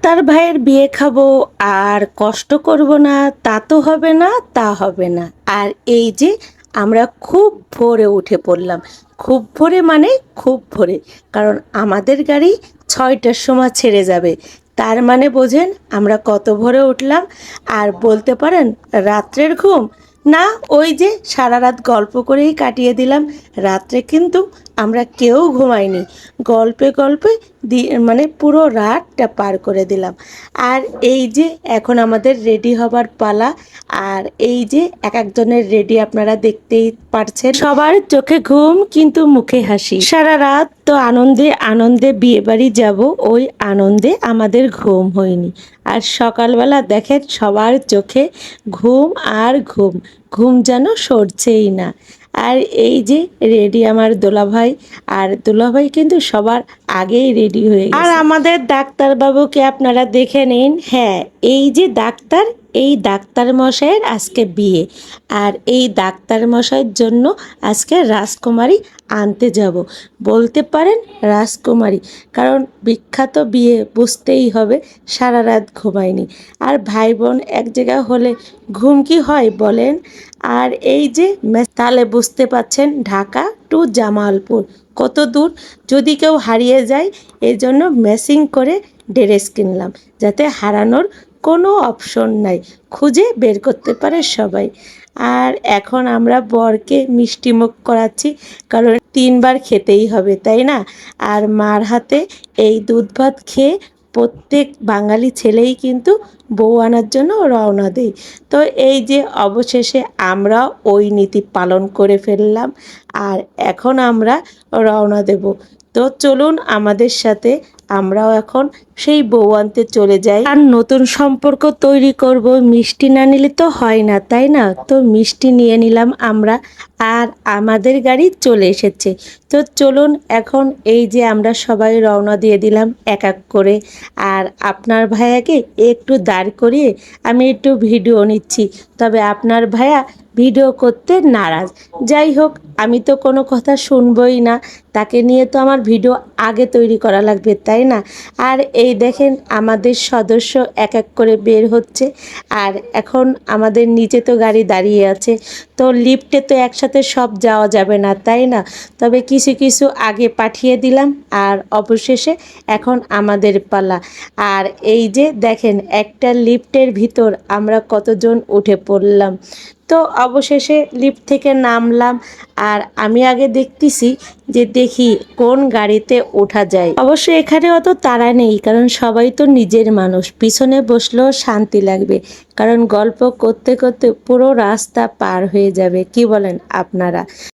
Doctor ভাইয়ের বিয়ে খাবো আর কষ্ট করব না, তা তো হবে না, তা হবে না। আর এই যে আমরা খুব ভোরে উঠে পড়লাম, খুব ভোরে মানে খুব ভোরে, কারণ আমাদের গাড়ি 6টার সময় ছেড়ে যাবে। তার মানে বোঝেন আমরা কত ভোরে উঠলাম। আর বলতে পারেন রাত্রের ঘুম না, ওই যে সারা রাত গল্প করেই কাটিয়ে দিলাম। রাত্রে কিন্তু আমরা কেউ ঘুমাইনি, গল্পে গল্পে মানে পুরো রাতটা পার করে দিলাম। আর এই যে এখন আমাদের রেডি হবার পালা। আর এই যে এক একজনের রেডি আপনারা দেখতেই পারছেন, সবার চোখে ঘুম কিন্তু মুখে হাসি। সারা রাত তো আনন্দে আনন্দে বিয়ে বাড়ি যাব, ওই আনন্দে আমাদের ঘুম হয়নি। আর সকালবেলা দেখেন সবার চোখে ঘুম আর ঘুম, ঘুম যেন সরছেই না। আর এই যে রেডি আমার দোলাভাই, আর দোলাভাই কিন্তু সবার আগেই রেডি হয়ে গেছে। আর আমাদের ডাক্তারবাবুকে আপনারা দেখে নিন, হ্যাঁ এই যে ডাক্তার, এই ডাক্তার মশাইয়ের আজকে বিয়ে। আর এই ডাক্তার মশাইয়ের জন্য আজকে রাজকুমারী আনতে যাব, বলতে পারেন রাজকুমারী, কারণ বিখ্যাত বিয়ে বুঝতেই হবে। সারা রাত ঘুমায়নি। আর ভাই বোন এক জায়গায় হলে ঘুম কি হয় বলেন। আর এই যে তাহলে বুঝতে পাচ্ছেন ঢাকা টু জামালপুর কত দূর, যদি কেউ হারিয়ে যায় এই জন্য ম্যাচিং করে ড্রেস কিনলাম, যাতে হারানোর কোনো অপশন নাই, খুঁজে বের করতে পারে সবাই। আর এখন আমরা বরকে মিষ্টিমুখ করাচ্ছি, কারণ 3বার খেতেই হবে তাই না। আর মার হাতে এই দুধ ভাত খেয়ে প্রত্যেক বাঙালি ছেলেই কিন্তু বউ আনার জন্য রওনা দেয়। তো এই যে অবশেষে আমরা ওই নীতি পালন করে ফেললাম। আর এখন আমরা রওনা দেব। তো চলুন আমাদের সাথে, আমরাও এখন সেই বউ আনতে চলে যাই। আর নতুন সম্পর্ক তৈরি করব, মিষ্টি না নিলে তো হয় না তাই না। তো মিষ্টি নিয়ে নিলাম আমরা, আর আমাদের গাড়ি চলে এসেছে। তো চলুন এখন এই যে আমরা সবাই রওনা দিয়ে দিলাম এক এক করে। আর আপনার ভাইয়াকে একটু দাঁড় করিয়ে আমি একটু ভিডিও নিচ্ছি, তবে আপনার ভাইয়া ভিডিও করতে নারাজ। যাই হোক, আমি তো কোনো কথা শুনবই না, তাকে নিয়ে তো আমার ভিডিও আগে তৈরি করা লাগবে তাই না। আর এই দেখেন আমাদের সদস্য এক এক করে বের হচ্ছে। আর এখন আমাদের নিচে তো গাড়ি দাঁড়িয়ে আছে, তো লিফটে তো একসাথে সব যাওয়া যাবে না তাই না। তবে কিছু কিছু আগে পাঠিয়ে দিলাম, আর অবশেষে এখন আমাদের পালা। আর এই যে দেখেন একটা লিফটের ভিতর আমরা কতজন উঠে পড়লাম। তো অবশেষে লিফট থেকে নামলাম। আর আমি আগে দেখতেছি যে দেখি কোন গাড়িতে ওঠা যায়। অবশ্য এখানে অত তাড়া নেই, কারণ সবাই তো নিজের মানুষ, পিছনে বসলেও শান্তি লাগবে, কারণ গল্প করতে করতে পুরো রাস্তা পার হয়ে যাবে। কি বলেন আপনারা?